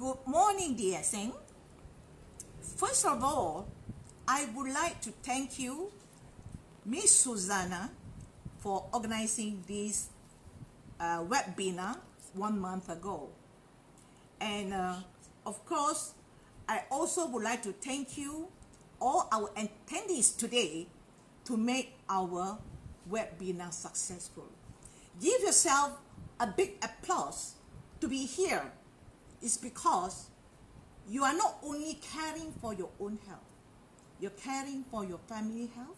Good morning, dear Singh. First of all, I would like to thank you, Miss Susanna, for organizing this webinar 1 month ago. And of course, I also would like to thank you, all our attendees today, to make our webinar successful. Give yourself a big applause to be here. It's because you are not only caring for your own health, you're caring for your family health,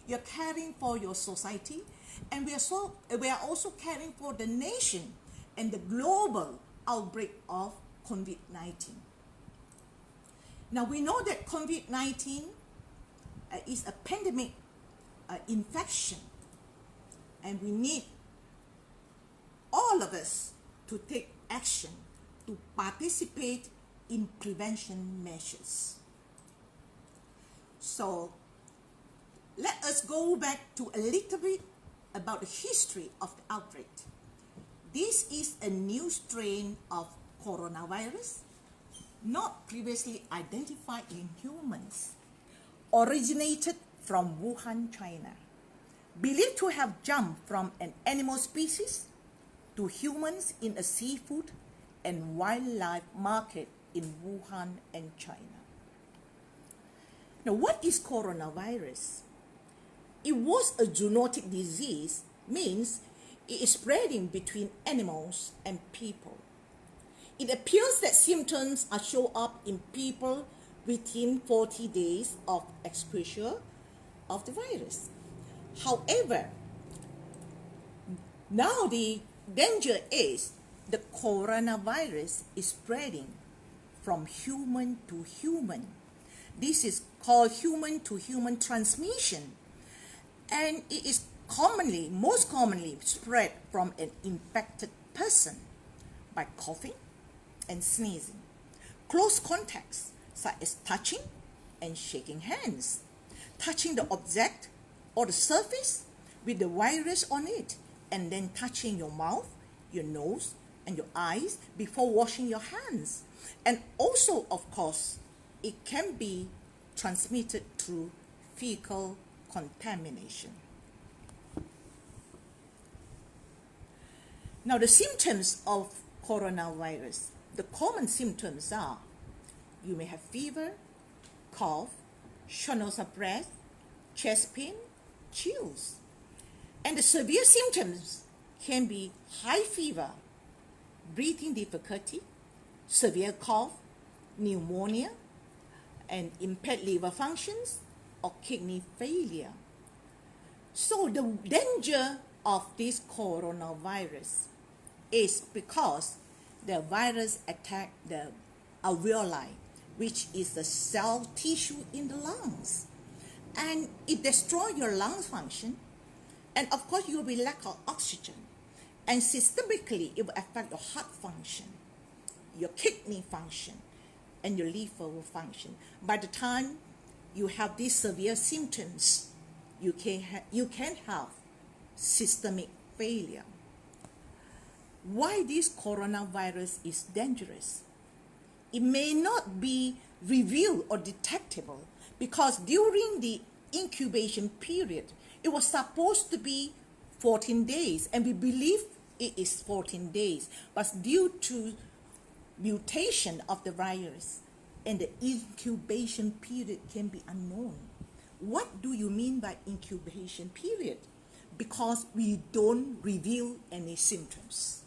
you're caring for your society, and we are also caring for the nation and the global outbreak of COVID-19. Now we know that COVID-19 is a pandemic infection, and we need all of us to take action to participate in prevention measures. So let us go back to a little bit about the history of the outbreak. This is a new strain of coronavirus, not previously identified in humans, originated from Wuhan, China, believed to have jumped from an animal species to humans in a seafood and wildlife market in Wuhan and China. Now, what is coronavirus? It was a zoonotic disease, means it is spreading between animals and people. It appears that symptoms are show up in people within 40 days of exposure of the virus. However, now the danger is the coronavirus is spreading from human to human. This is called human-to-human transmission, and it is most commonly spread from an infected person by coughing and sneezing, close contacts such as touching and shaking hands, touching the object or the surface with the virus on it, and then touching your mouth, your nose, and your eyes before washing your hands. And also, of course, it can be transmitted through fecal contamination. Now, the symptoms of coronavirus, the common symptoms are you may have fever, cough, shortness of breath, chest pain, chills. And the severe symptoms can be high fever, breathing difficulty, severe cough, pneumonia, and impaired liver functions or kidney failure. So the danger of this coronavirus is because the virus attack the alveoli, which is the cell tissue in the lungs, and it destroys your lung function, and of course you will be lack of oxygen. And systemically, it will affect your heart function, your kidney function, and your liver will function. By the time you have these severe symptoms, you can have systemic failure. Why this coronavirus is dangerous? It may not be revealed or detectable because during the incubation period, it was supposed to be 14 days, and we believe it is 14 days, but due to mutation of the virus and the incubation period can be unknown. What do you mean by incubation period? Because we don't reveal any symptoms.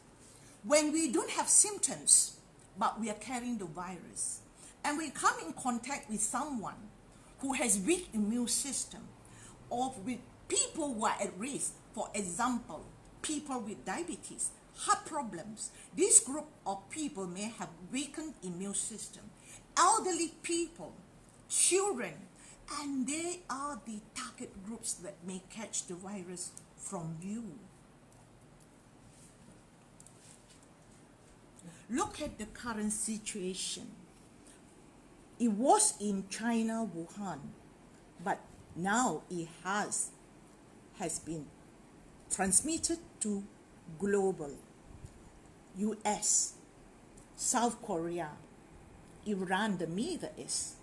When we don't have symptoms, but we are carrying the virus, and we come in contact with someone who has weak immune system, or with people who are at risk, for example, people with diabetes, heart problems. This group of people may have weakened immune system. Elderly people, children, and they are the target groups that may catch the virus from you. Look at the current situation. It was in China, Wuhan, but now it has been transmitted to global. US, South Korea, Iran, the Middle East.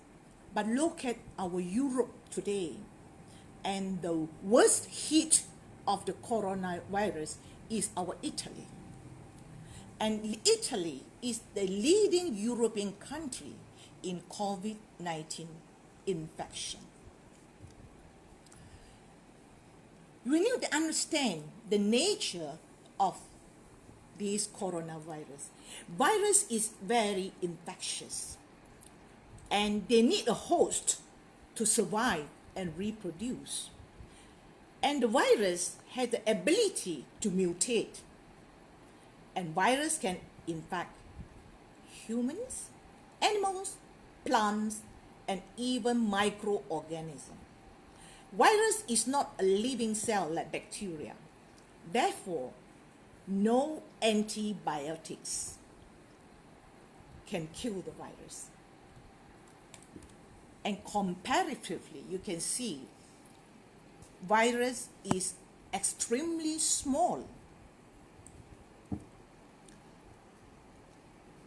But look at our Europe today, and the worst hit of the coronavirus is our Italy. And Italy is the leading European country in COVID-19 infection. We need to understand the nature of this coronavirus. Virus is very infectious, and they need a host to survive and reproduce. And the virus has the ability to mutate. And virus can infect humans, animals, plants, and even microorganisms. Virus is not a living cell like bacteria. Therefore, no antibiotics can kill the virus. And comparatively, you can see virus is extremely small.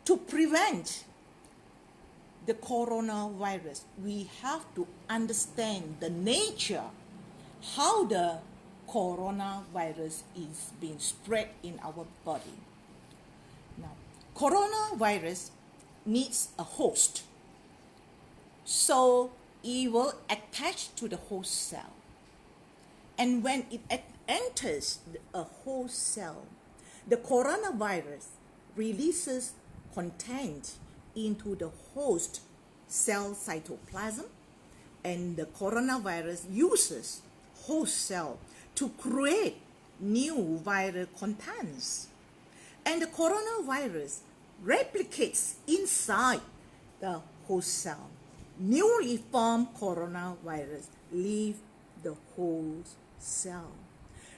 To prevent the coronavirus, we have to understand the nature, how the coronavirus is being spread in our body. Now, coronavirus needs a host, so it will attach to the host cell. And when it enters a host cell, the coronavirus releases content into the host cell cytoplasm, and the coronavirus uses host cell to create new viral contents. And the coronavirus replicates inside the host cell. Newly formed coronavirus leave the host cell.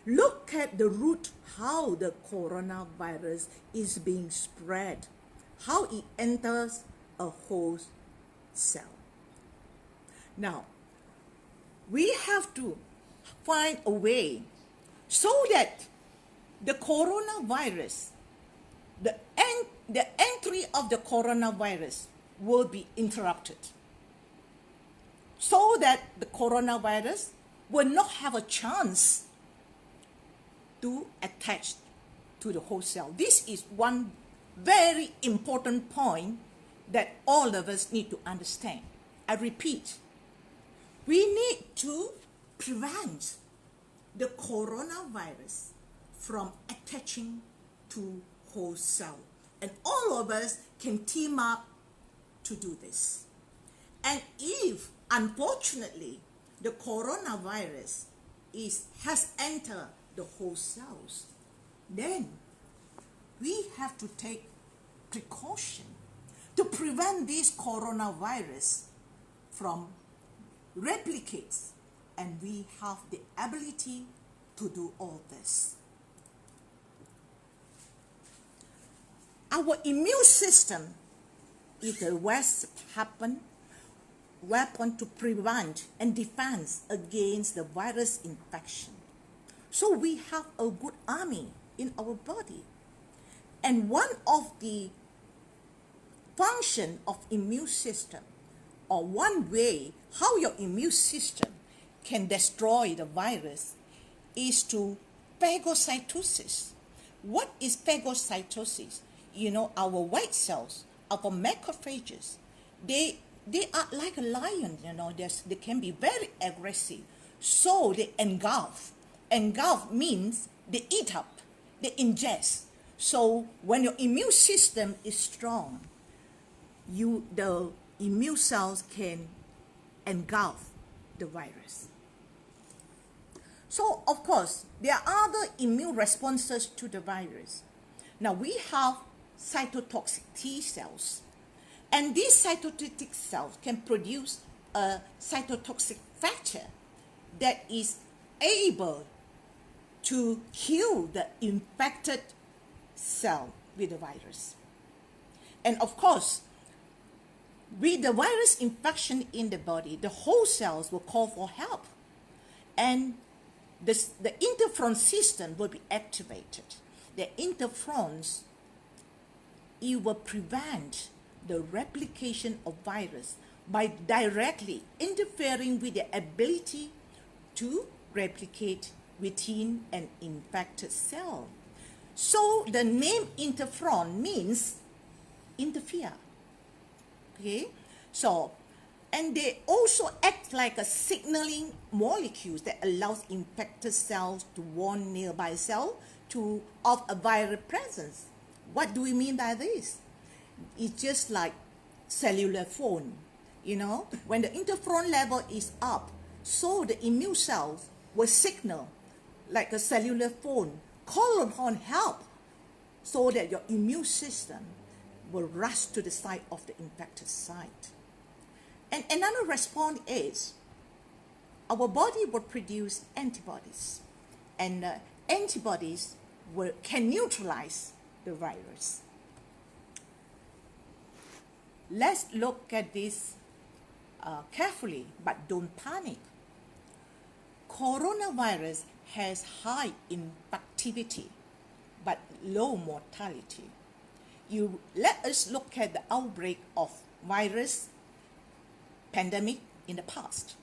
Look at the route, how the coronavirus is being spread, how it enters a host cell. Now, we have to find a way so that the coronavirus, the entry of the coronavirus will be interrupted, so that the coronavirus will not have a chance to attach to the host cell. This is one very important point that all of us need to understand. I repeat, we need to prevent the coronavirus from attaching to host cell. And all of us can team up to do this. And if, unfortunately, the coronavirus has entered the host cells, then we have to take precaution to prevent this coronavirus from replicates, and we have the ability to do all this. Our immune system is the best weapon to prevent and defend against the virus infection. So we have a good army in our body. And one of the function of immune system, or one way how your immune system can destroy the virus, is to phagocytosis. What is phagocytosis? You know, our white cells, our macrophages, they are like a lion, you know, they can be very aggressive. So they engulf. Engulf means they eat up, they ingest. So when your immune system is strong, the immune cells can engulf the virus. So of course, there are other immune responses to the virus. Now we have cytotoxic T cells. And these cytotoxic cells can produce a cytotoxic factor that is able to kill the infected cell with the virus. And of course, with the virus infection in the body, the host cells will call for help. And the interferon system will be activated. The interferons, it will prevent the replication of virus by directly interfering with their ability to replicate within an infected cell. So the name interferon means interfere. Okay, so and they also act like a signaling molecules that allows infected cells to warn nearby cell of a viral presence. What do we mean by this? It's just like cellular phone, when the interferon level is up, so the immune cells will signal like a cellular phone, call upon help, so that your immune system will rush to the site of the infected site. And another response is our body will produce antibodies, and antibodies can neutralize the virus. Let's look at this carefully, but don't panic. Coronavirus has high infectivity but low mortality. Let us look at the outbreak of virus pandemic in the past.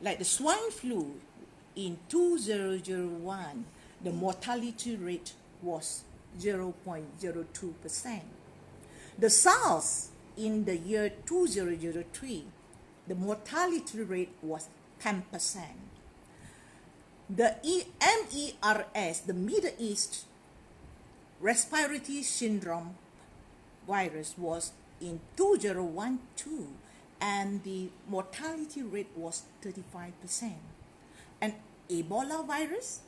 Like the swine flu in 2001, the mortality rate was 0.02%. The SARS in the year 2003, the mortality rate was 10%. The MERS, the Middle East Respiratory Syndrome virus, was in 2012, and the mortality rate was 35%. And Ebola virus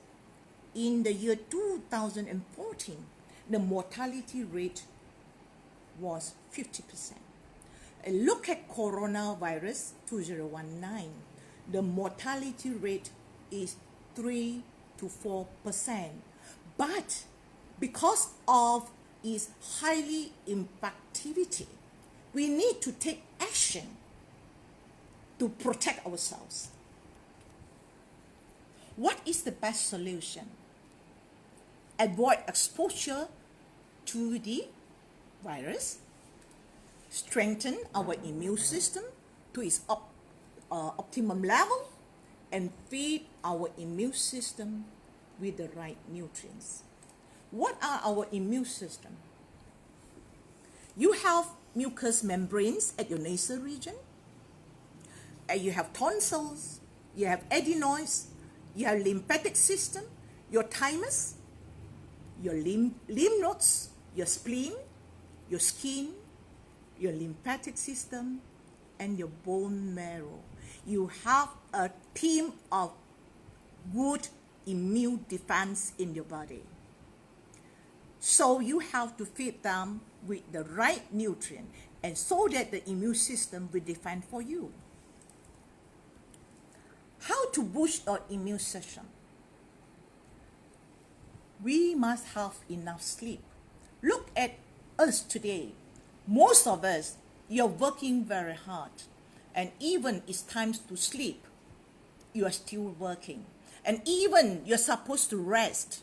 in the year 2014, the mortality rate was 50%. And look at coronavirus 2019, the mortality rate is 3 to 4%. But because of its highly infectivity, we need to take action to protect ourselves. What is the best solution? Avoid exposure to the virus, strengthen our immune system to its optimum level, and feed our immune system with the right nutrients. What are our immune system? You have mucous membranes at your nasal region, and you have tonsils, you have adenoids, you have lymphatic system, your thymus, your lymph nodes, your spleen, your skin, your lymphatic system, and your bone marrow. You have a team of good immune defense in your body. So you have to feed them with the right nutrient, and so that the immune system will defend for you. How to boost our immune system? We must have enough sleep. Look at us today. Most of us, you're working very hard, and even it's time to sleep, you are still working. And even you're supposed to rest,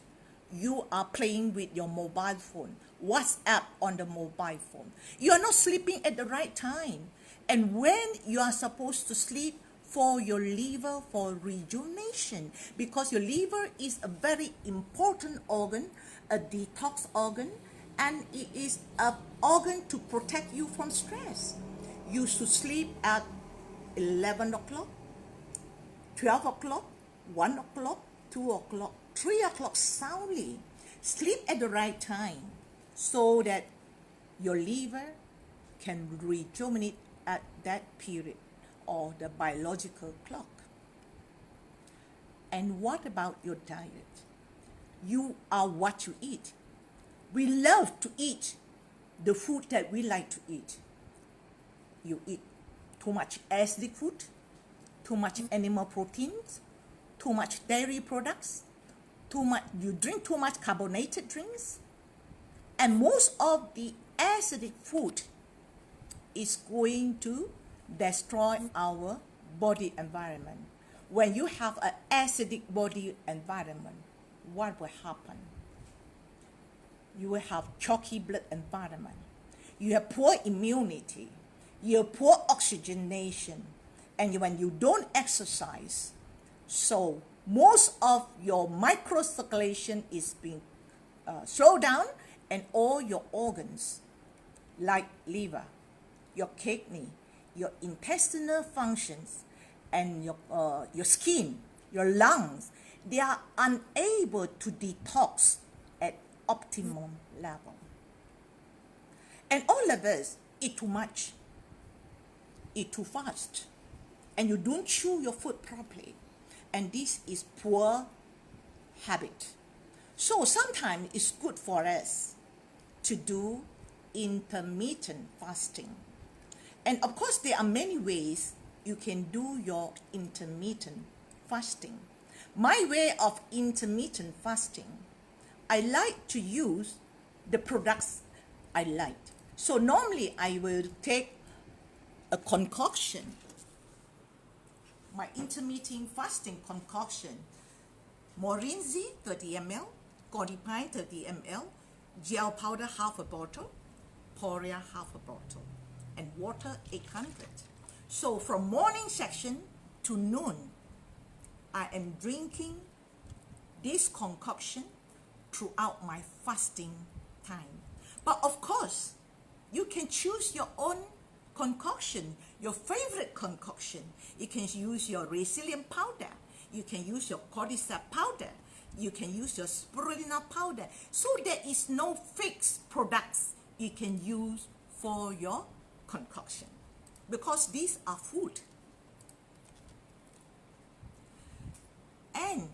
you are playing with your mobile phone, WhatsApp on the mobile phone. You are not sleeping at the right time. And when you are supposed to sleep, for your liver, for rejuvenation, because your liver is a very important organ, a detox organ, and it is an organ to protect you from stress. You should sleep at 11 o'clock, 12 o'clock, 1 o'clock, 2 o'clock, 3 o'clock soundly. Sleep at the right time so that your liver can rejuvenate at that period, or the biological clock. And what about your diet? You are what you eat. We love to eat the food that we like to eat. You eat too much acidic food, too much animal proteins, too much dairy products, you drink too much carbonated drinks, and most of the acidic food is going to destroy our body environment. When you have an acidic body environment, what will happen? You will have chalky blood environment. you have poor immunity, you have poor oxygenation, and when you don't exercise, so most of your microcirculation is being slowed down, and all your organs like liver, your kidney, your intestinal functions, and your skin, your lungs, they are unable to detox at optimum level. And all of us eat too much, eat too fast, and you don't chew your food properly. And this is poor habit. So sometimes it's good for us to do intermittent fasting. And of course, there are many ways you can do your intermittent fasting. My way of intermittent fasting, I like to use the products I like. So normally I will take a concoction, my intermittent fasting concoction, Morinzi 30 ml, Codipine 30 ml, gel powder half a bottle, Poria half a bottle, and water 800. So from morning section to noon, I am drinking this concoction throughout my fasting time. But of course, you can choose your own concoction, your favorite concoction. You can use your resilient powder. You can use your cordyceps powder. You can use your spirulina powder. So there is no fixed products you can use for your concoction, because these are food. And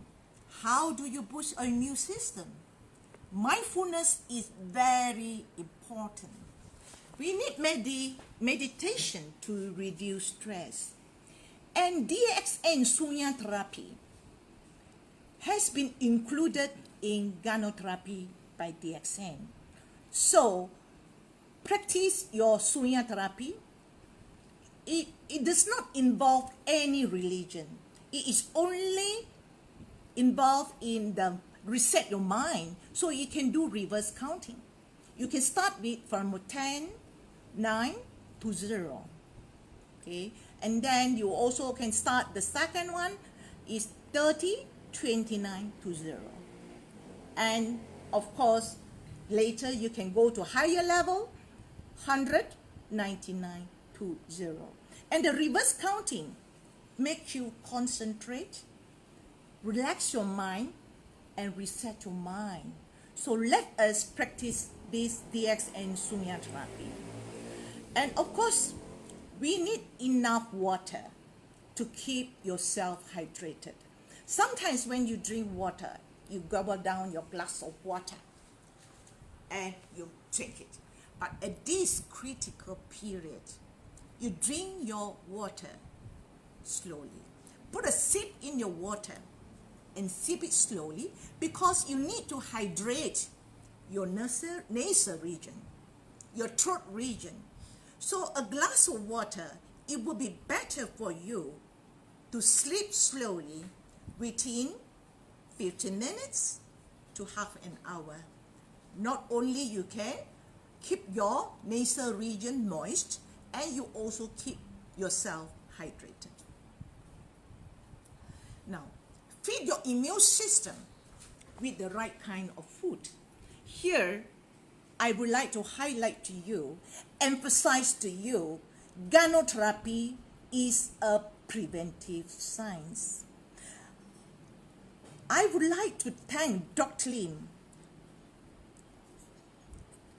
how do you boost your immune system? Mindfulness is very important. We need meditation to reduce stress. And DXN Sunya therapy has been included in Ganoterapy by DXN. So practice your Sunya therapy. It does not involve any religion. It is only involved in the reset your mind, so you can do reverse counting. You can start with from 10, 9 to 0. Okay, and then you also can start the second one is 30, 29 to 0. And of course, later you can go to higher level, 100, 99 to 0. And the reverse counting makes you concentrate, relax your mind, and reset your mind. So let us practice this DXN Sunya therapy. And of course, we need enough water to keep yourself hydrated. Sometimes when you drink water, you gobble down your glass of water and you drink it. But at this critical period, you drink your water slowly. Put a sip in your water and sip it slowly, because you need to hydrate your nasal region, your throat region. So a glass of water, it will be better for you to sleep slowly within 15 minutes to half an hour. Not only you can keep your nasal region moist, and you also keep yourself hydrated. Now, feed your immune system with the right kind of food. Here, I would like to highlight to you, emphasize to you, Ganoterapy is a preventive science. I would like to thank Dr. Lim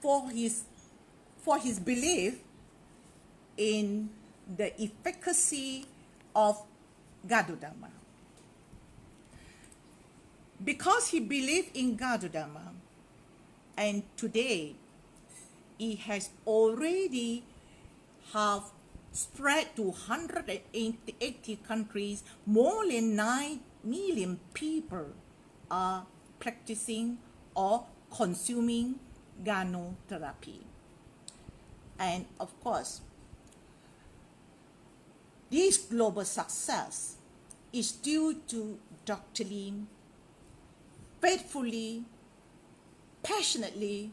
for his belief in the efficacy of Gadodama. Because he believed in Gadodama, and today it has already have spread to 180 countries. More than 9 million people are practicing or consuming Ganoterapy. And of course, this global success is due to Dr. Lim faithfully, passionately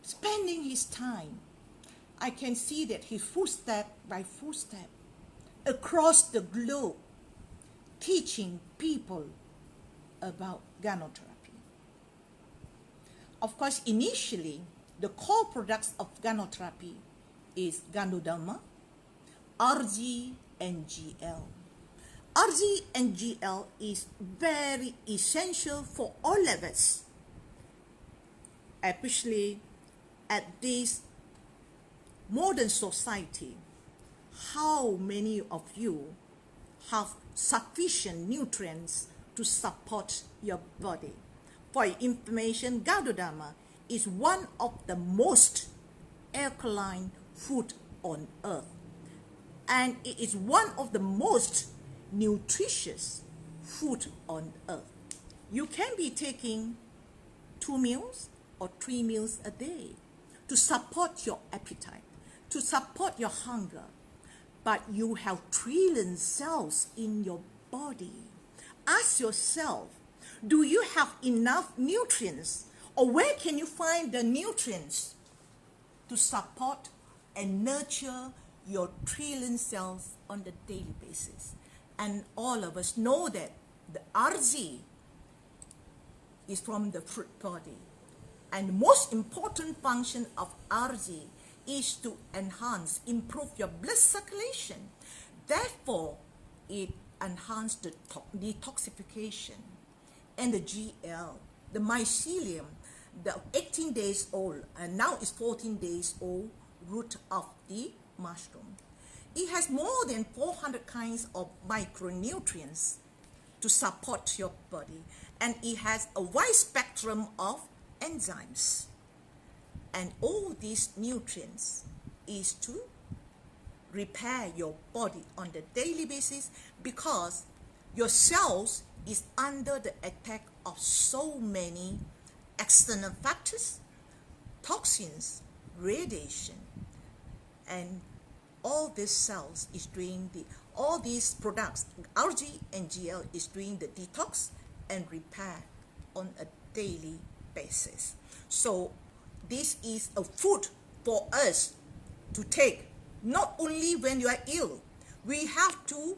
spending his time I can see that he footstep by footstep across the globe teaching people about Ganoterapy. Of course, initially, the core products of Ganoterapy is Ganoderma, RG, and GL. RG and GL is very essential for all of us, especially at this modern society. How many of you have sufficient nutrients to support your body? For your information, Ganoderma is one of the most alkaline food on earth, and it is one of the most nutritious food on earth. You can be taking 2 meals or 3 meals a day to support your appetite, to support your hunger, but you have trillion cells in your body. Ask yourself, do you have enough nutrients, or where can you find the nutrients to support and nurture your trillion cells on a daily basis? And all of us know that the RG is from the fruit body. And the most important function of RG is to enhance, improve your blood circulation. Therefore, it enhances the detoxification. And the GL, the mycelium, the 18 days old, and now it's 14 days old root of the mushroom. It has more than 400 kinds of micronutrients to support your body, and it has a wide spectrum of enzymes. And all these nutrients is to repair your body on the daily basis, because your cells is under the attack of so many external factors, toxins, radiation, and all these cells is doing all these products, RG and GL, is doing the detox and repair on a daily basis. So this is a food for us to take, not only when you are ill. We have to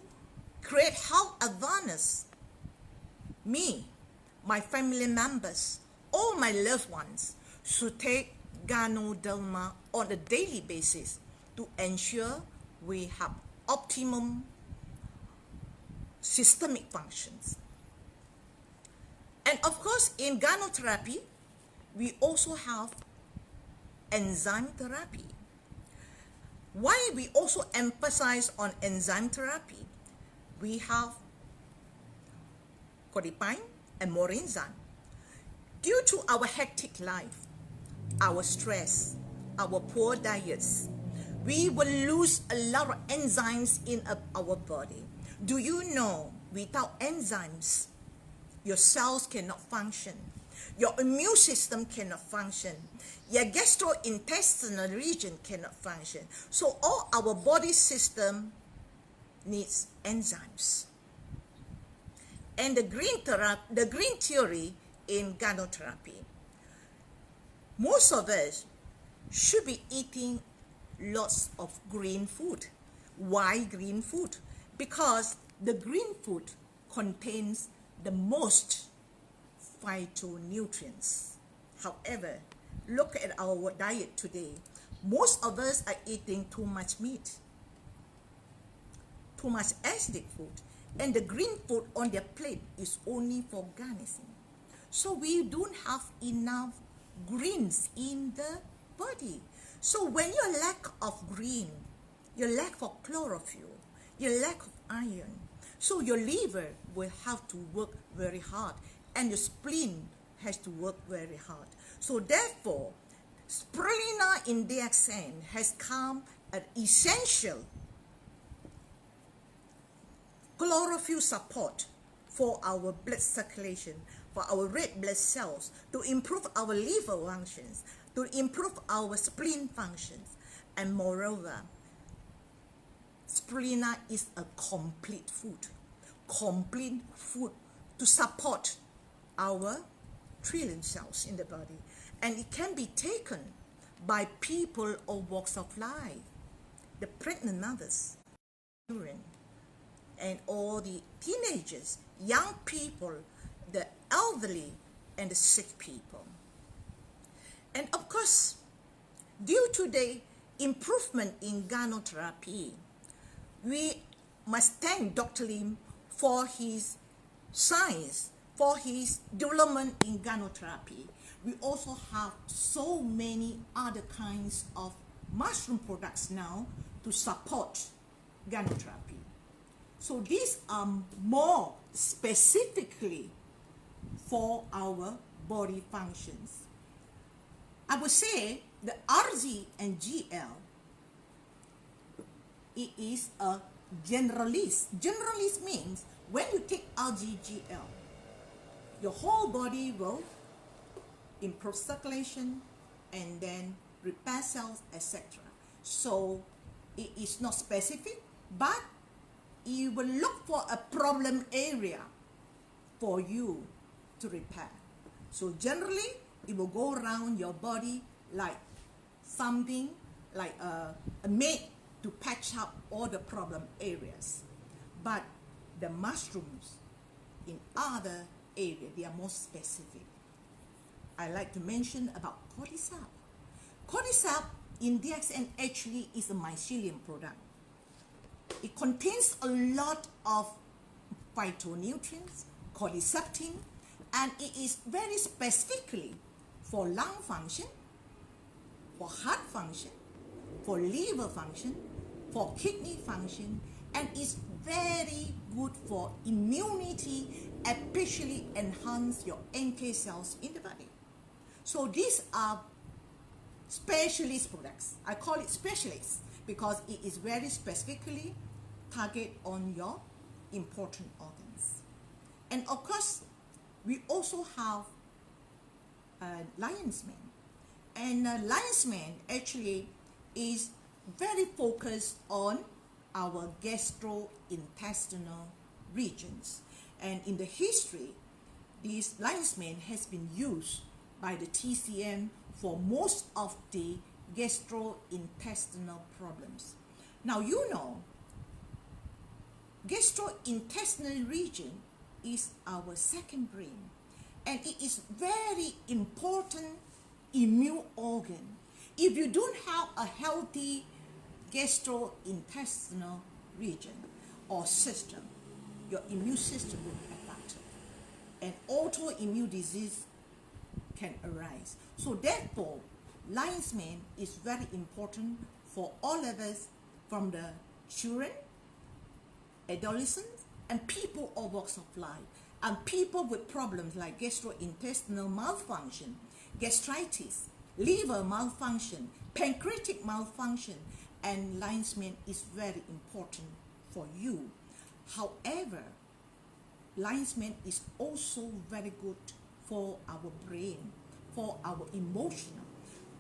create health awareness. Me, my family members, all my loved ones should take Ganoderma on a daily basis to ensure we have optimum systemic functions. And of course, in Ganoterapy, we also have enzyme therapy. Why we also emphasize on enzyme therapy? We have codipine and more enzyme. Due to our hectic life, our stress, our poor diets, we will lose a lot of enzymes in our body. Do you know, without enzymes, your cells cannot function, your immune system cannot function, your gastrointestinal region cannot function. So all our body system needs enzymes. And the green theory in Ganoterapy, most of us should be eating lots of green food. Why green food? Because the green food contains the most phytonutrients. However, look at our diet today. Most of us are eating too much meat, too much acidic food, and the green food on their plate is only for garnishing. So we don't have enough greens in the body. So when you lack of green, you lack of chlorophyll, you lack of iron, so your liver will have to work very hard, and your spleen has to work very hard. So therefore, spirulina in DXN has come an essential chlorophyll support for our blood circulation, for our red blood cells, to improve our liver functions, to improve our spleen functions. And moreover, spirulina is a complete food to support our trillion cells in the body. And it can be taken by people of walks of life, the pregnant mothers, children, and all the teenagers, young people, the elderly, and the sick people. And of course, due to the improvement in Ganoterapy, we must thank Dr. Lim for his science, for his development in Ganoterapy. We also have so many other kinds of mushroom products now to support Ganoterapy. So these are more specifically for our body functions. I would say the RZ and GL, it is a generalist. Generalist means when you take RGGL, your whole body will improve circulation and then repair cells, etc. So it is not specific, but you will look for a problem area for you to repair. So generally, it will go around your body like something like a maid to patch up all the problem areas. But the mushrooms in other areas, they are more specific. I like to mention about cordyceps. Cordyceps in DXN actually is a mycelium product. It contains a lot of phytonutrients, cordycepin, and it is very specifically for lung function, for heart function, for liver function, for kidney function, and is very good for immunity, especially enhance your NK cells in the body. So these are specialist products. I call it specialist because it is very specifically target on your important organs. And of course, we also have lion's mane. And lion's mane actually is very focused on our gastrointestinal regions. And in the history, this lion's mane has been used by the TCM for most of the gastrointestinal problems. Now you know, gastrointestinal region is our second brain, and it is very important immune organ. If you don't have a healthy gastrointestinal region or system, your immune system will be affected, and autoimmune disease can arise. So therefore, lion's mane is very important for all of us, from the children, adolescents, and people of walks of life, and people with problems like gastrointestinal malfunction, gastritis, liver malfunction, pancreatic malfunction, and lion's mane is very important for you. However, lion's mane is also very good for our brain, for our emotional.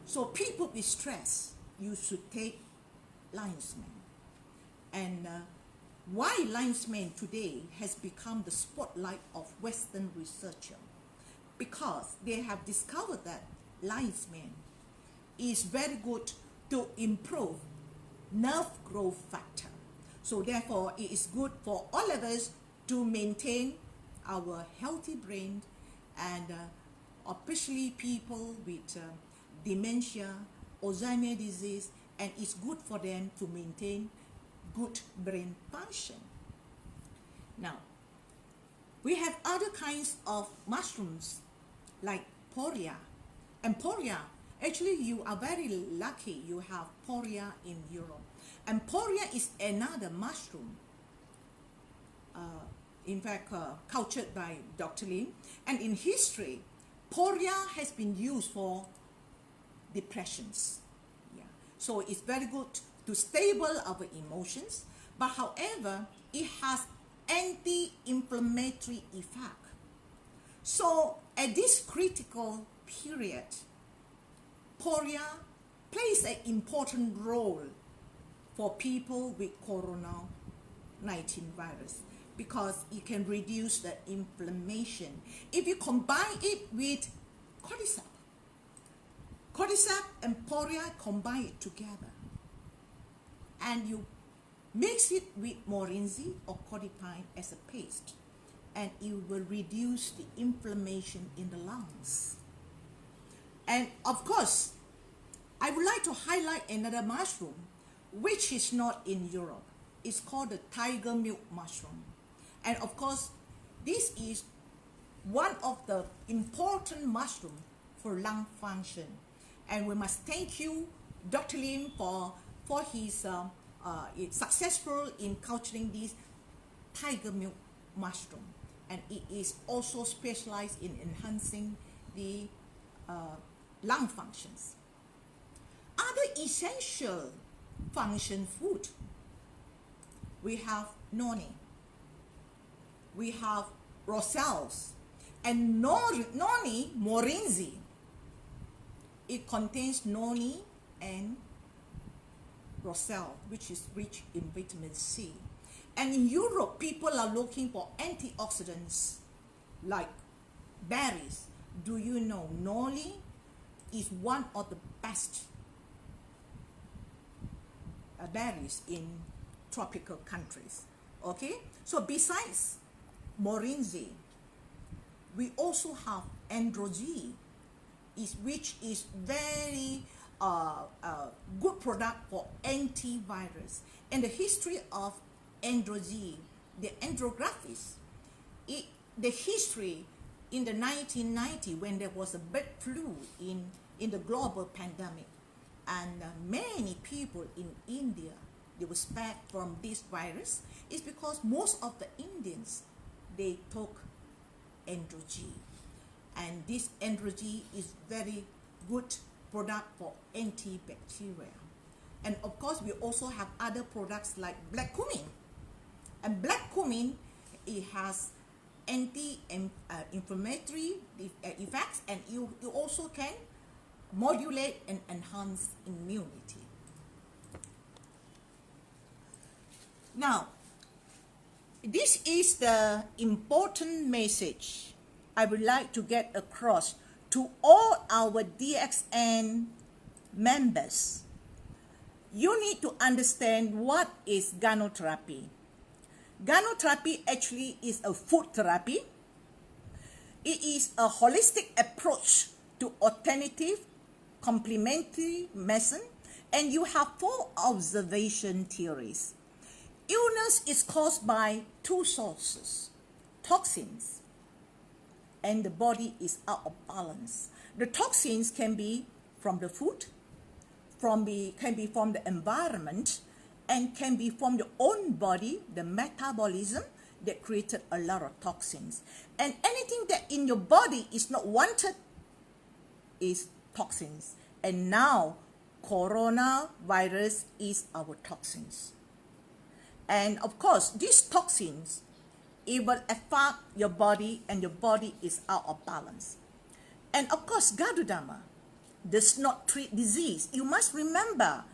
So people with stress, you should take lion's mane. And why lion's mane today has become the spotlight of Western researchers? Because they have discovered that lion's mane is very good to improve nerve growth factor. So therefore, it is good for all of us to maintain our healthy brain, and especially people with dementia, Alzheimer's disease, and it's good for them to maintain good brain function. Now, we have other kinds of mushrooms like poria. And poria, actually you are very lucky you have poria in Europe. And poria is another mushroom, in fact, cultured by Dr. Lim. And in history, poria has been used for depressions. Yeah. So it's very good to stable our emotions, but however, it has anti-inflammatory effect. So at this critical period, poria plays an important role for people with COVID-19 virus, because it can reduce the inflammation. If you combine it with cordyceps, Cordyceps and poria combine it together, and you mix it with morinzi or codipine as a paste, and it will reduce the inflammation in the lungs. And of course, I would like to highlight another mushroom which is not in Europe. It's called the tiger milk mushroom. And of course, this is one of the important mushrooms for lung function. And we must thank you, Dr. Lim, for his successful in culturing this tiger milk mushroom. And it is also specialized in enhancing the lung functions. Other essential function food, we have noni, we have roselles, and noni morinzi. It contains noni and roselle, which is rich in vitamin C. And in Europe, people are looking for antioxidants like berries. Do you know noni is one of the best berries in tropical countries? Okay, so besides morinzi, we also have androgy, which is very good product for antivirus. And the history of androgy, the andrographis, the history in the 1990 when there was a bird flu in the global pandemic, and many people in India, they were spared from this virus, is because most of the Indians, they took androgy. And this androgy is very good product for antibacterial. And of course, we also have other products like black cumin. And black cumin, it has anti-inflammatory effects, and you also can modulate and enhance immunity. Now, this is the important message I would like to get across to all our DXN members. You need to understand what is Ganotherapy. Ganotherapy actually is a food therapy. It is a holistic approach to alternative complementary medicine, and you have 4 observation theories. Illness is caused by 2 sources, toxins, and the body is out of balance. The toxins can be from the food, can be from the environment, and can be from your own body, the metabolism that created a lot of toxins. And anything that in your body is not wanted is toxins. And now coronavirus is our toxins. And of course, these toxins, it will affect your body, and your body is out of balance. And of course, Ganoderma does not treat disease. You must remember,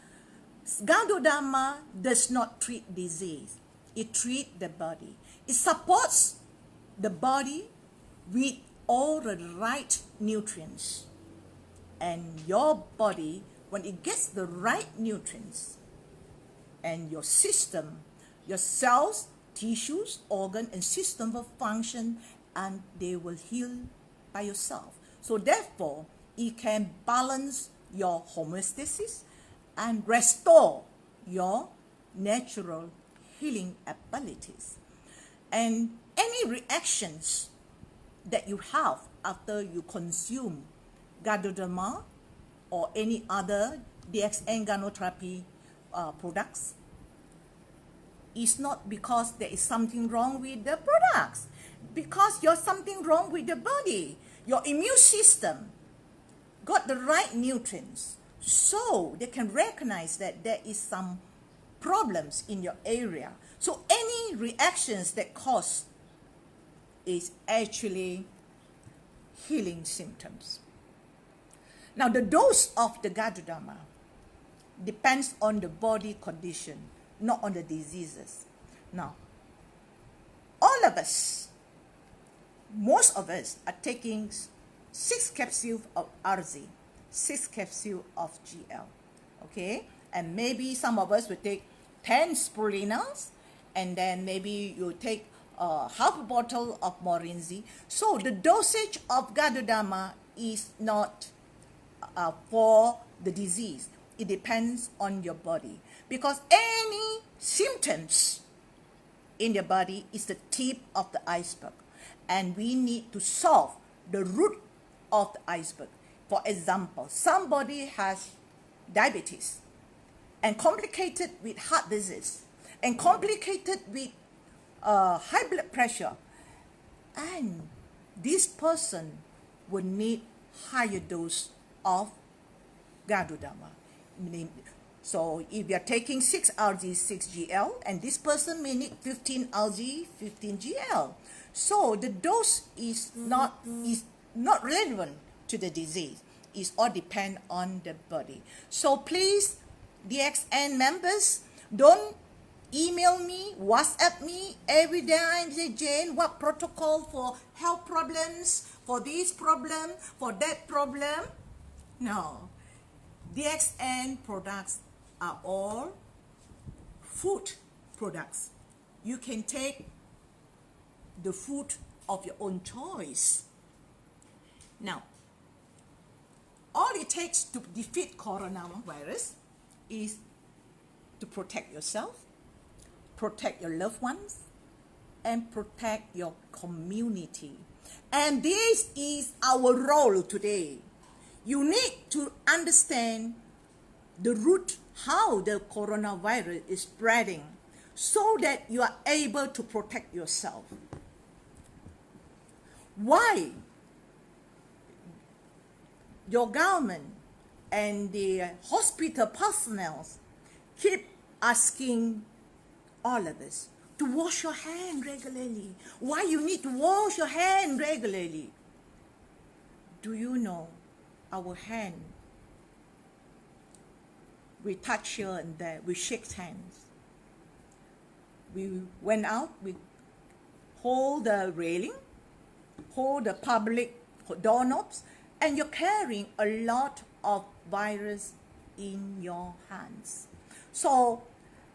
Ganoderma does not treat disease. It treats the body. It supports the body with all the right nutrients. And your body, when it gets the right nutrients, and your system, your cells, tissues, organ, and system will function, and they will heal by yourself. So therefore, it can balance your homeostasis and restore your natural healing abilities. And any reactions that you have after you consume Ganoderma or any other DXN Ganotherapy products, is not because there is something wrong with the products, because there's something wrong with the body. Your immune system got the right nutrients, so they can recognize that there is some problems in your area. So any reactions that cause is actually healing symptoms. Now, the dose of the Ganoderma depends on the body condition, not on the diseases. Now, all of us, most of us are taking 6 capsules of RZ 6 capsules of GL, okay? And maybe some of us will take 10 spirulinas, and then maybe you take half a bottle of Morinzi. So the dosage of Ganoderma is not for the disease. It depends on your body, because any symptoms in your body is the tip of the iceberg, and we need to solve the root of the iceberg. For example, somebody has diabetes and complicated with heart disease and complicated with high blood pressure, and this person will need higher dose of Ganoderma. So if you're taking 6 RG, 6 GL, and this person may need 15 RG, 15 GL. So the dose is not relevant to the disease. It all depend on the body. So please, DXN members, don't email me, WhatsApp me every day and say, Jane, what protocol for health problems, for this problem, for that problem? No. DXN products are all food products. You can take the food of your own choice. Now, all it takes to defeat coronavirus is to protect yourself, protect your loved ones, and protect your community. And this is our role today. You need to understand the root, how the coronavirus is spreading, so that you are able to protect yourself. Why your government and the hospital personnel keep asking all of us to wash your hand regularly? Why you need to wash your hand regularly? Do you know our hand, we touch here and there, we shake hands. We went out, we hold the railing, hold the public doorknobs, and you're carrying a lot of virus in your hands. So,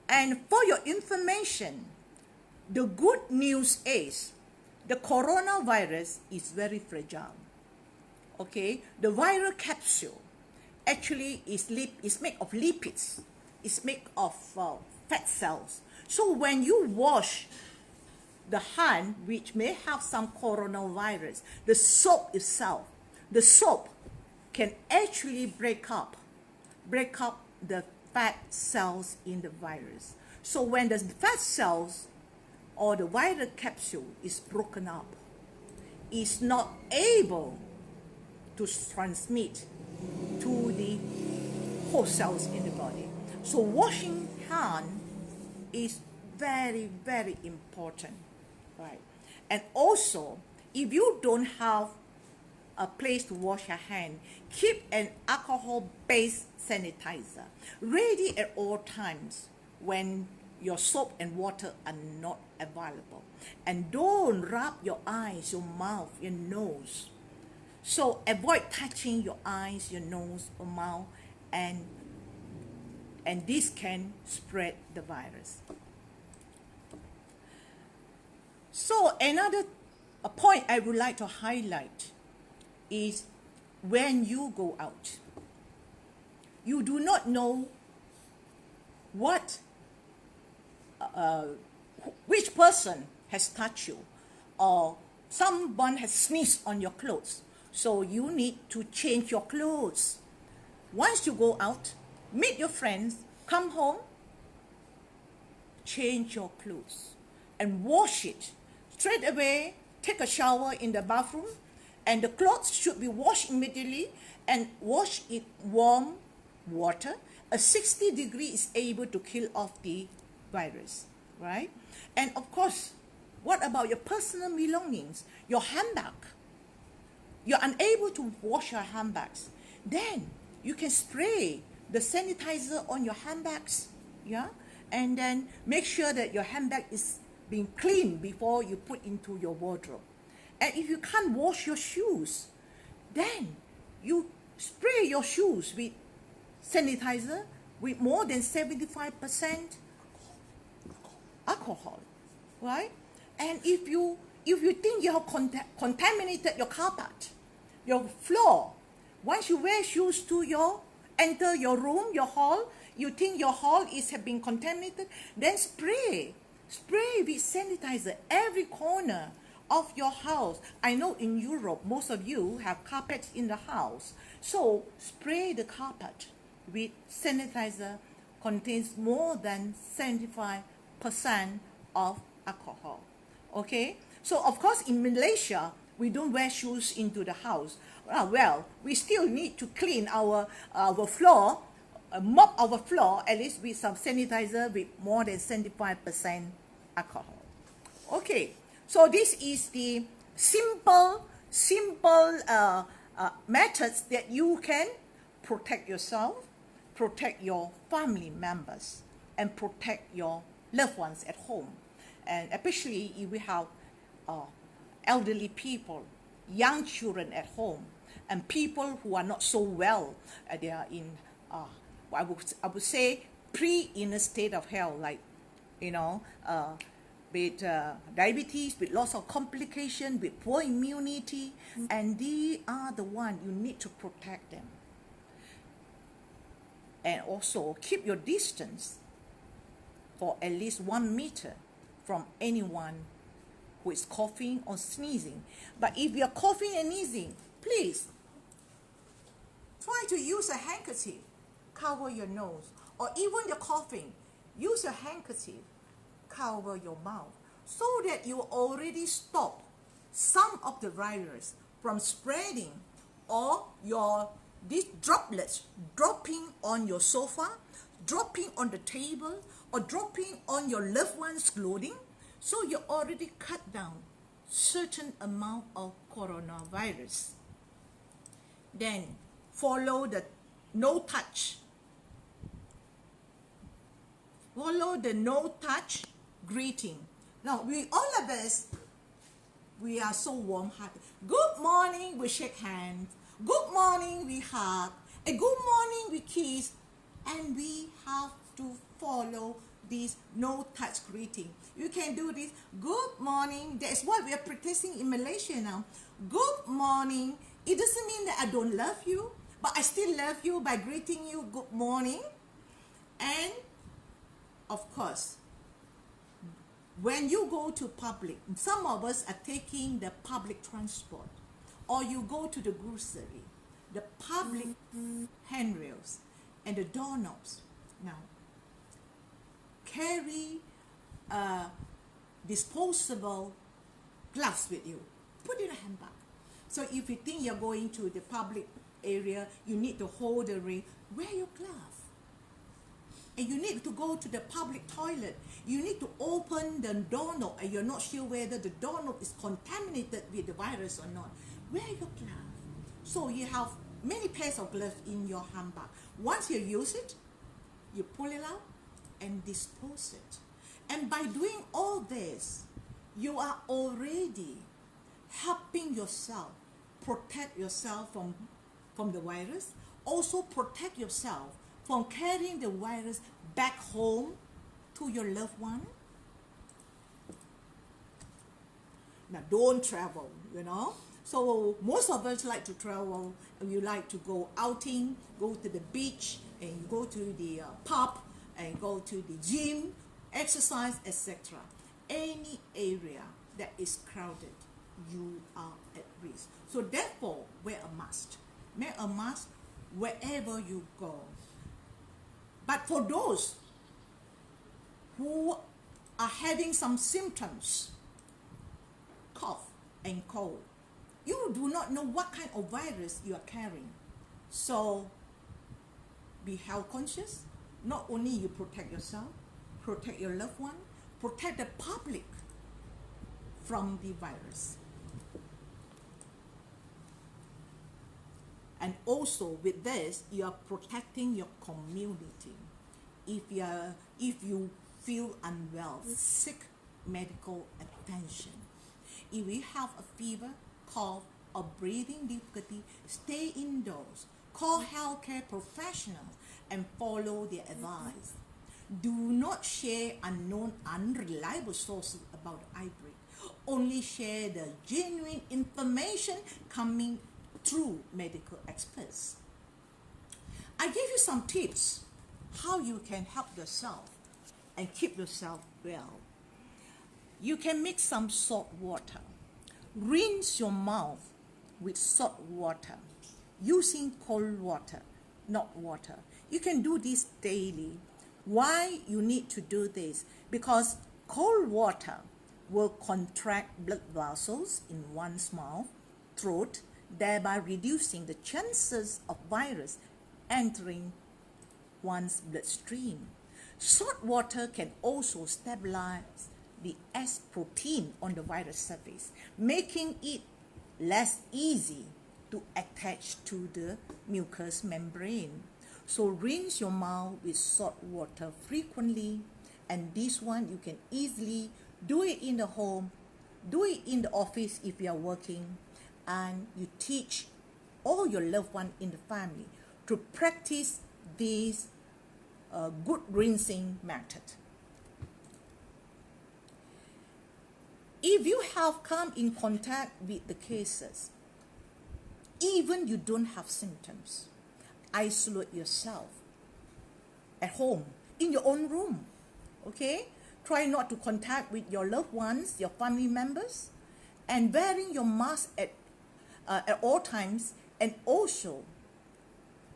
and for your information, the good news is the coronavirus is very fragile. Okay, the viral capsule actually is made of lipids. It's made of fat cells. So when you wash the hand, which may have some coronavirus, the soap itself, the soap can actually break up the fat cells in the virus. So when the fat cells or the viral capsule is broken up, it's not able to transmit to the host cells in the body. So washing hand is very, very important, right? And also, if you don't have a place to wash your hand, keep an alcohol-based sanitizer ready at all times when your soap and water are not available. And don't rub your eyes, your mouth, your nose. So avoid touching your eyes, your nose, or mouth, and this can spread the virus. So another point I would like to highlight is when you go out, you do not know what which person has touched you, or someone has sneezed on your clothes. So you need to change your clothes. Once you go out, meet your friends, come home, change your clothes and wash it. Straight away, take a shower in the bathroom, and the clothes should be washed immediately, and wash it warm water. A 60 degree is able to kill off the virus, right? And of course, what about your personal belongings, your handbag? You're unable to wash your handbags, then you can spray the sanitizer on your handbags, yeah? And then make sure that your handbag is being cleaned before you put into your wardrobe. And if you can't wash your shoes, then you spray your shoes with sanitizer with more than 75% alcohol, right? And if you think you have contaminated your carpet, your floor, once you wear shoes to enter your room, your hall, you think your hall have been contaminated, then spray with sanitizer every corner of your house. I know in Europe, most of you have carpets in the house. So spray the carpet with sanitizer contains more than 75% of alcohol. Okay? So of course in Malaysia, we don't wear shoes into the house. Well, we still need to clean our floor, mop our floor, at least with some sanitizer with more than 75% alcohol. Okay, so this is the simple methods that you can protect yourself, protect your family members, and protect your loved ones at home. And especially if we have elderly people, young children at home, and people who are not so well. They are in, I would say, pre-inner state of health, like, with diabetes, with lots of complications, with poor immunity, and they are the one you need to protect them. And also keep your distance for at least 1 meter from anyone who is coughing or sneezing. But if you're coughing and sneezing, please try to use a handkerchief, cover your nose, or even you're coughing, use a handkerchief, cover your mouth, so that you already stop some of the virus from spreading, or these droplets dropping on your sofa, dropping on the table, or dropping on your loved one's clothing. So you already cut down certain amount of coronavirus. Then follow the no touch. Follow the no touch greeting. Now all of us, we are so warm-hearted. Good morning, we shake hands. Good morning, we hug. And good morning, we kiss. And we have to follow this no touch greeting. You can do this. Good morning. That's what we are practicing in Malaysia now. Good morning. It doesn't mean that I don't love you, but I still love you by greeting you good morning. And of course, when you go to public, some of us are taking the public transport, or you go to the grocery, the public handrails and the doorknobs. Now, carry disposable gloves with you. Put in a handbag. So if you think you're going to the public area, you need to hold the ring, wear your glove. And you need to go to the public toilet. You need to open the doorknob and you're not sure whether the doorknob is contaminated with the virus or not. Wear your glove. So you have many pairs of gloves in your handbag. Once you use it, you pull it out and dispose it. And by doing all this, you are already helping yourself, protect yourself from the virus, also protect yourself from carrying the virus back home to your loved one. Now, don't travel, So most of us like to travel, and we like to go outing, go to the beach, and go to the pub, and go to the gym, exercise, etc. Any area that is crowded, you are at risk. So therefore, wear a mask. Wear a mask wherever you go. But for those who are having some symptoms, cough and cold, you do not know what kind of virus you are carrying. So be health conscious. Not only you protect yourself, protect your loved one, protect the public from the virus. And also with this, you are protecting your community. If you feel unwell, seek medical attention. If you have a fever, cough, or breathing difficulty, stay indoors. Call healthcare professionals and follow their advice. Do not share unknown, unreliable sources about outbreak. Only share the genuine information coming through medical experts. I give you some tips how you can help yourself and keep yourself well. You can mix some salt water. Rinse your mouth with salt water using cold water, not water. You can do this daily. Why you need to do this? Because cold water will contract blood vessels in one's mouth, throat, thereby reducing the chances of virus entering one's bloodstream. Salt water can also stabilize the S protein on the virus surface, making it less easy to attach to the mucous membrane. So rinse your mouth with salt water frequently, and this one you can easily do it in the home, do it in the office if you are working, and you teach all your loved ones in the family to practice this good rinsing method. If you have come in contact with the cases, even you don't have symptoms, isolate yourself at home, in your own room, okay? Try not to contact with your loved ones, your family members, and wearing your mask at all times, and also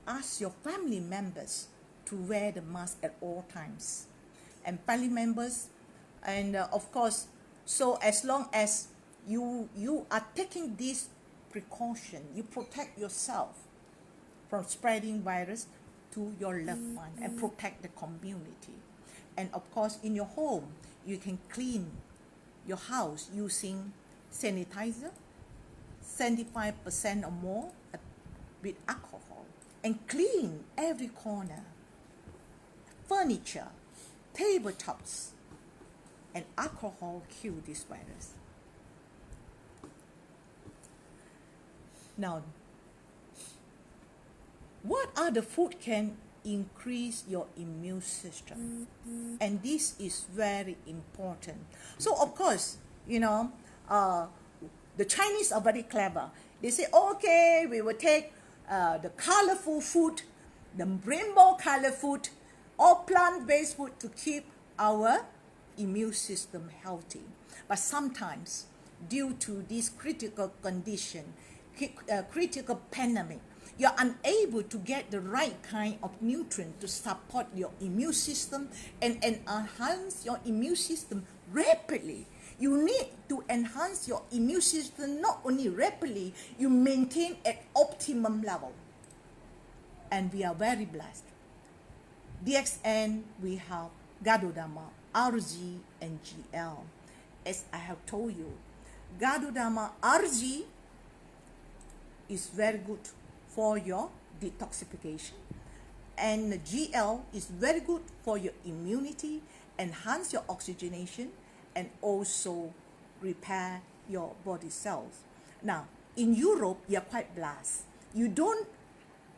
ask your family members to wear the mask at all times. And family members, and of course, so as long as you are taking this precaution, you protect yourself from spreading virus to your loved one and protect the community. And of course, in your home, you can clean your house using sanitizer, 75% or more with alcohol, and clean every corner, furniture, tabletops, and alcohol kill this virus. Now, what are the food can increase your immune system? And this is very important. So of course, the Chinese are very clever. They say, okay, we will take the colorful food, the rainbow color food, or plant-based food to keep our immune system healthy. But sometimes, due to this critical condition, critical pandemic, you're unable to get the right kind of nutrient to support your immune system and enhance your immune system rapidly. You need to enhance your immune system not only rapidly, you maintain at optimum level. And we are very blessed. DXN, we have Ganoderma, RG, and GL. As I have told you, Ganoderma RG is very good for your detoxification, and the GL is very good for your immunity, enhance your oxygenation, and also repair your body cells. Now, in Europe, you're quite blessed. You don't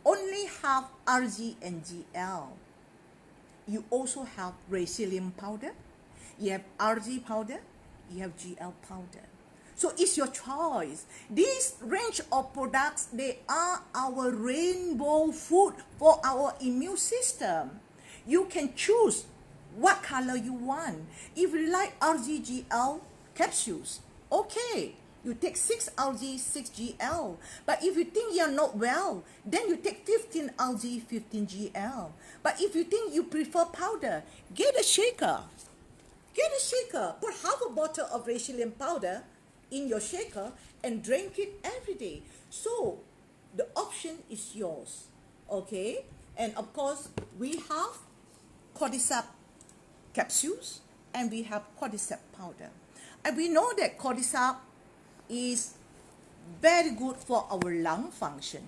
only have RG and GL. You also have resilient powder. You have RG powder. You have GL powder. So it's your choice. This range of products, they are our rainbow food for our immune system. You can choose what color you want. If you like RGGL capsules, okay, you take 6 RG, 6 GL. But if you think you're not well, then you take 15 RG, 15 GL. But if you think you prefer powder, get a shaker. Get a shaker. Put half a bottle of resilient powder in your shaker and drink it every day. So the option is yours, okay? And of course, we have cordyceps capsules and we have cordyceps powder. And we know that cordyceps is very good for our lung function.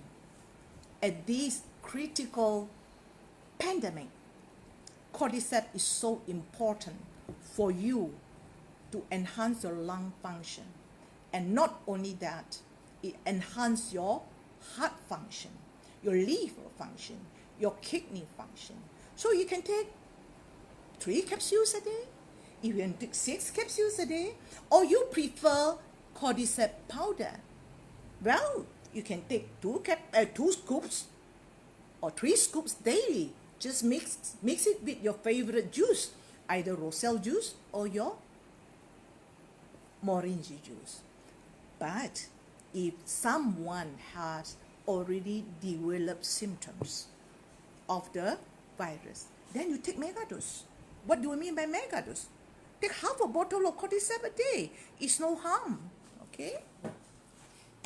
At this critical pandemic, cordyceps is so important for you to enhance your lung function. And not only that, it enhances your heart function. your liver function, your kidney function. So you can take 3 capsules a day, you can take 6 capsules a day, or you prefer cordyceps powder. Well, you can take 2 scoops or 3 scoops daily. Just mix it with your favorite juice, either roselle juice or your moringa juice. But if someone has already developed symptoms of the virus, then you take megadose. What do I mean by megadose? Take half a bottle of cordyceps a day. It's no harm, okay?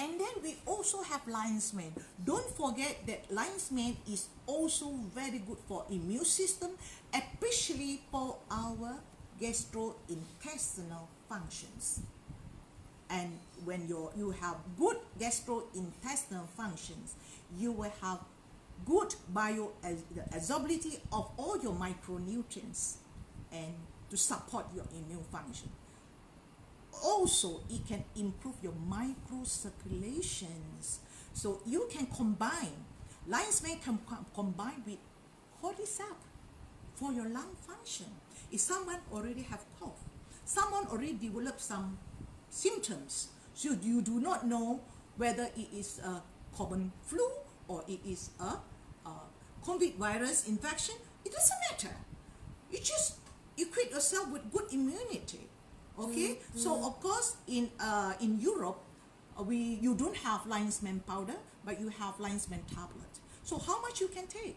And then we also have lion's mane. Don't forget that lion's mane is also very good for immune system, especially for our gastrointestinal functions. And when you have good gastrointestinal functions, you will have good bioabsorbability of all your micronutrients and to support your immune function. Also, it can improve your microcirculations. So you can combine, lion's mane can combine with cordyceps for your lung function. If someone already have cough, someone already developed some symptoms, so you do not know whether it is a common flu or it is a COVID virus infection, it doesn't matter. You just equip yourself with good immunity. Okay, so of course in Europe, you don't have lion's mane powder, but you have lion's mane tablet. So how much you can take?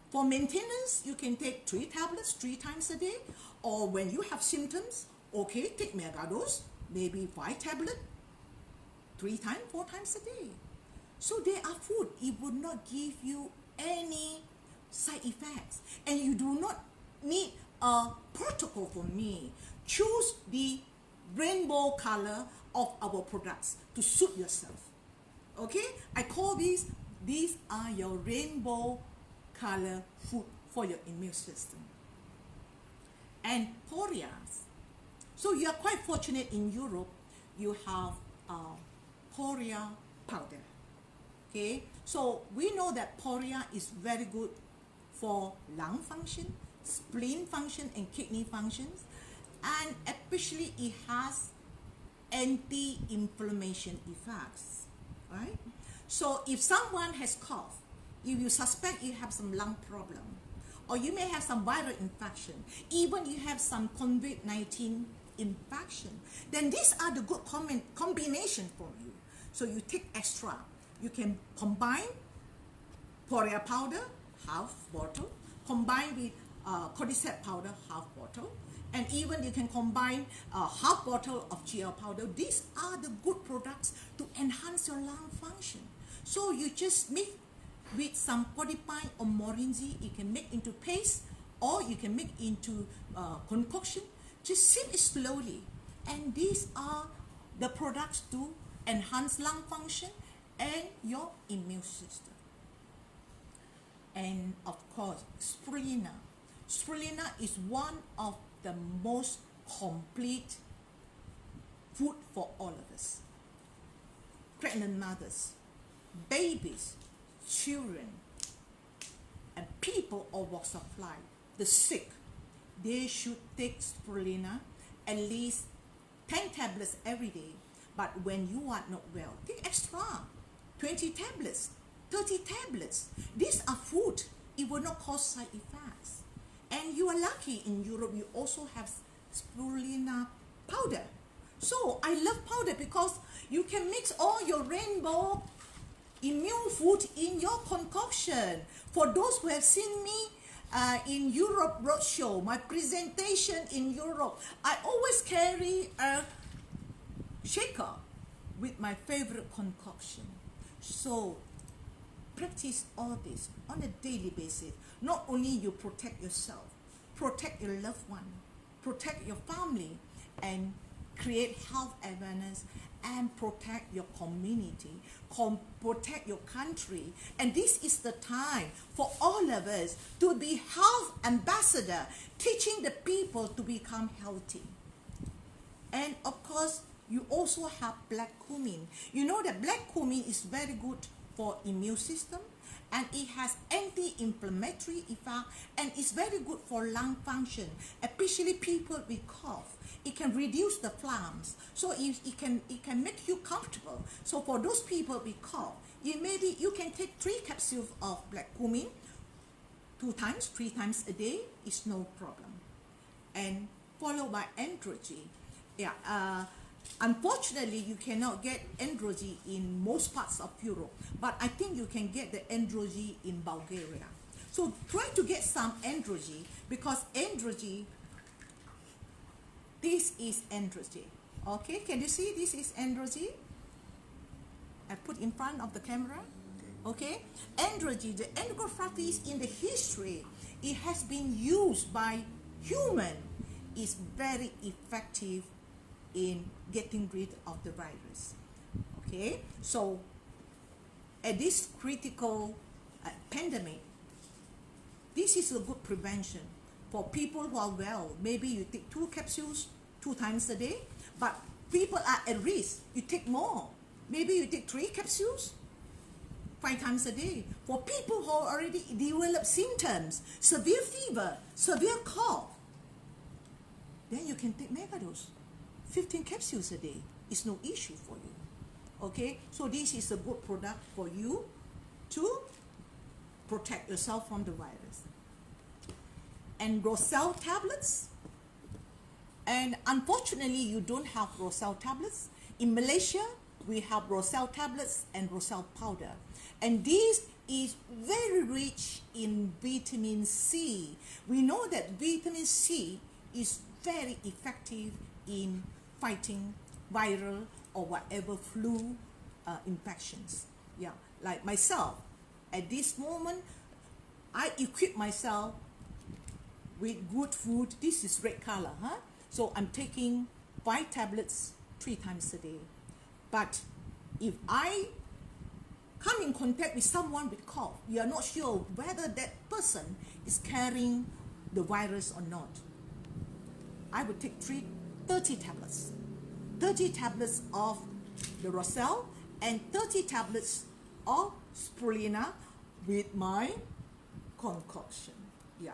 For maintenance, you can take 3 tablets 3 times a day, or when you have symptoms, okay, take megadose, maybe 5 tablets 3 times, 4 times a day. So they are food. It would not give you any side effects, and you do not need a protocol for me. Choose the rainbow color of our products to suit yourself. Okay, I call these are your rainbow color food for your immune system. And porias. So you are quite fortunate in Europe, you have poria powder. Okay, so we know that poria is very good for lung function, spleen function, and kidney functions. And especially it has anti-inflammation effects, right? So if someone has cough, if you suspect you have some lung problem, or you may have some viral infection, even you have some COVID-19 infection, then these are the good combination for you. So you take extra. You can combine poria powder, half bottle, combine with cordyceps powder, half bottle, and even you can combine half bottle of GL powder. These are the good products to enhance your lung function. So you just mix with some podipine or moringa. You can make into paste, or you can make into concoction. Just sip it slowly. And these are the products to enhance lung function and your immune system. And of course, spirulina. Spirulina is one of the most complete food for all of us. Pregnant mothers, babies, children, and people of walks of life, the sick, they should take spirulina at least 10 tablets every day. But when you are not well, take extra, 20 tablets, 30 tablets. These are food. It will not cause side effects. And you are lucky in Europe, you also have spirulina powder. So I love powder because you can mix all your rainbow immune food in your concoction. For those who have seen me in Europe Roadshow, my presentation in Europe, I always carry a shaker with my favorite concoction. So practice all this on a daily basis. Not only you protect yourself, protect your loved one, protect your family, and create health awareness, and protect your community, protect your country. And this is the time for all of us to be health ambassador, teaching the people to become healthy. And of course, you also have black cumin. You know that black cumin is very good for immune system, and it has anti-inflammatory effect, and it's very good for lung function, especially people with cough. It can reduce the phlegms, so it can make you comfortable. So for those people with cough, you can take 3 capsules of black cumin 3 times a day is no problem, and followed by androgy. Unfortunately, you cannot get androgy in most parts of Europe, but I think you can get the androgy in Bulgaria. So try to get some androgy, because androgy, this is androgy. Okay, can you see this is androgy? I put in front of the camera. Okay, androgy, the andrographis in the history, it has been used by human, is very effective in getting rid of the virus. Okay, so at this critical pandemic, this is a good prevention for people who are well. Maybe you take 2 capsules 2 times a day, but people are at risk, you take more. Maybe you take 3 capsules 5 times a day. For people who already develop symptoms, severe fever, severe cough, then you can take megadose, 15 capsules a day. It's no issue for you. Okay, so this is a good product for you to protect yourself from the virus. And Roselle tablets, and unfortunately you don't have Roselle tablets. In Malaysia, we have Roselle tablets and Roselle powder, and this is very rich in vitamin C. We know that vitamin C is very effective in fighting viral or whatever flu infections. Yeah, like myself, at this moment, I equip myself with good food. This is red color, huh? So I'm taking 5 tablets 3 times a day. But if I come in contact with someone with cough, you are not sure whether that person is carrying the virus or not, I would take 30 tablets. 30 tablets of the Roselle and 30 tablets of spirulina with my concoction. Yeah,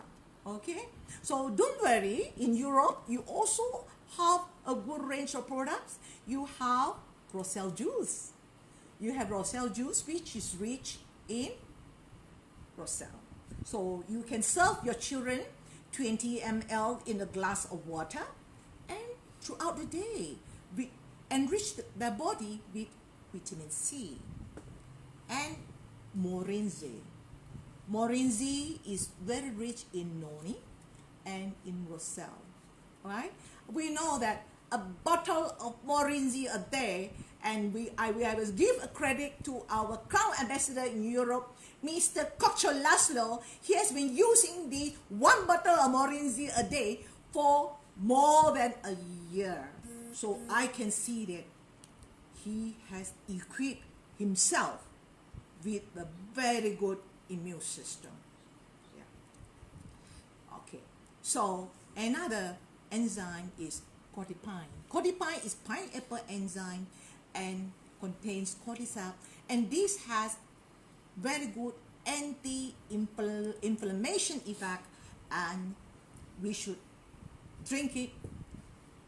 okay? So don't worry, in Europe, you also have a good range of products. You have Roselle juice. You have Roselle juice, which is rich in Roselle. So you can serve your children 20 ml in a glass of water, and throughout the day, enrich their body with vitamin C. And Morinzi. Morinzi is very rich in noni and in Roselle, right? We know that a bottle of Morinzi a day, and I will give a credit to our Crown Ambassador in Europe, Mr. Kocho Laszlo. He has been using the 1 bottle of Morinzi a day for more than a year. So I can see that he has equipped himself with a very good immune system. Yeah. Okay. So another enzyme is cordypine. Cordypine is pineapple enzyme and contains cordyceps, and this has very good anti-inflammation effect, and we should drink it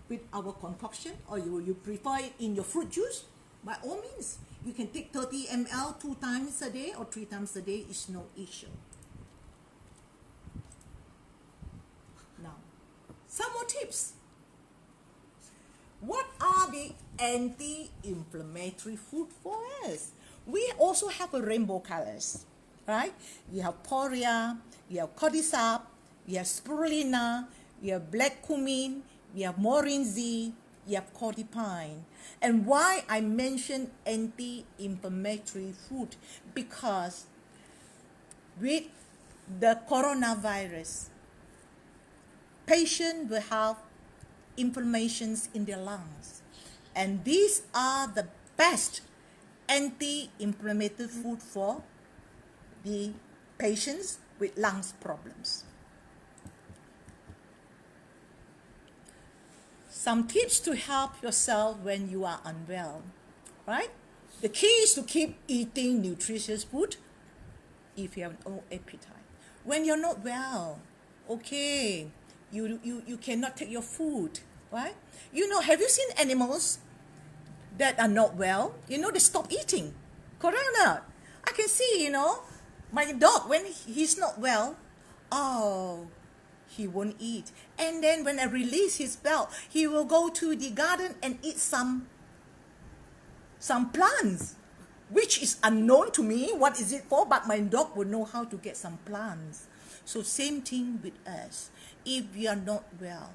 with our concoction, or you prefer it in your fruit juice. By all means, you can take 30 ml 2 times a day or 3 times a day, is no issue. Now, some more tips. What are the anti-inflammatory food for us? We also have a rainbow colors, right? You have poria, you have cordyceps, you have spirulina, you have black cumin, you have morinzi, you have cordypine. And why I mention anti-inflammatory food? Because with the coronavirus, patients will have inflammations in their lungs, and these are the best anti-inflammatory food for the patients with lungs problems. Some tips to help yourself when you are unwell, right? The key is to keep eating nutritious food if you have no appetite. When you're not well, okay, you cannot take your food, right? Have you seen animals that are not well? They stop eating. Correct or not? I can see, my dog, when he's not well, oh, he won't eat. And then when I release his belt, he will go to the garden and eat some plants, which is unknown to me. What is it for? But my dog will know how to get some plants. So same thing with us. If we are not well,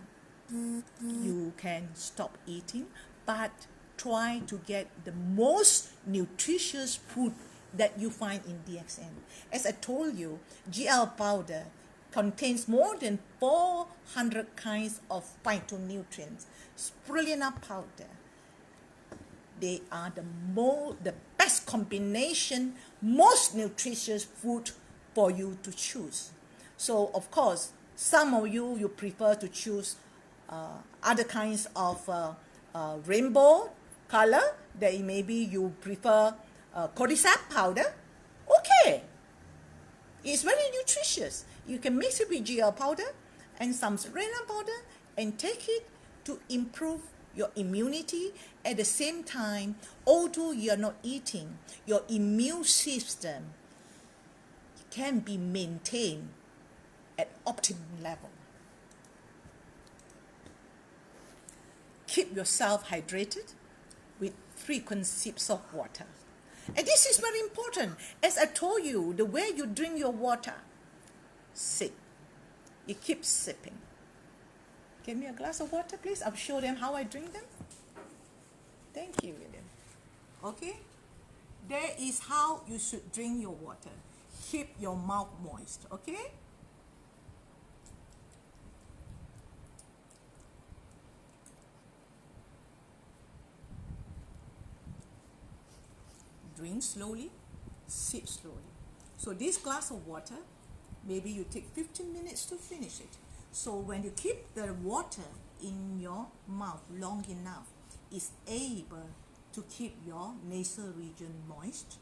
you can stop eating, but try to get the most nutritious food that you find in DXN. As I told you, GL powder contains more than 400 kinds of phytonutrients. Spirulina powder, they are the best combination, most nutritious food for you to choose. So of course, some of you prefer to choose other kinds of rainbow color, that maybe you prefer cordyceps powder. Okay, it's very nutritious. You can mix it with GL powder and some spirulina powder and take it to improve your immunity. At the same time, although you are not eating, your immune system can be maintained at optimum level. Keep yourself hydrated with frequent sips of water. And this is very important. As I told you, the way you drink your water, sip. You keep sipping. Give me a glass of water, please. I'll show them how I drink them. Thank you, William. Okay? There is how you should drink your water. Keep your mouth moist, okay? Drink slowly, sip slowly. So this glass of water, maybe you take 15 minutes to finish it. So when you keep the water in your mouth long enough, it's able to keep your nasal region moist,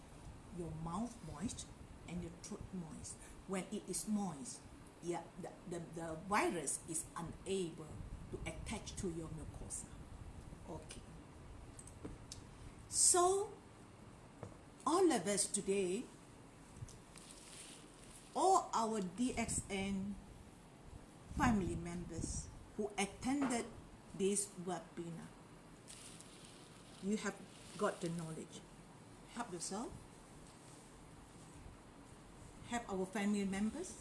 your mouth moist, and your throat moist. When it is moist, the virus is unable to attach to your mucosa. Okay. So all of us today, all our DXN family members who attended this webinar, you have got the knowledge. Help yourself, help our family members,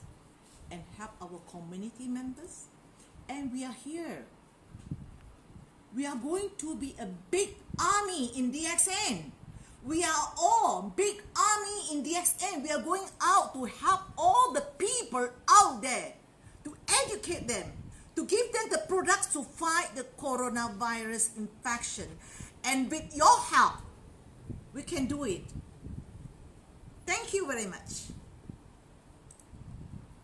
and help our community members. And we are here. We are going to be a big army in DXN. We are all big army in DXN. We are going out to help all the people out there, to educate them, to give them the products to fight the coronavirus infection. And with your help, we can do it. Thank you very much.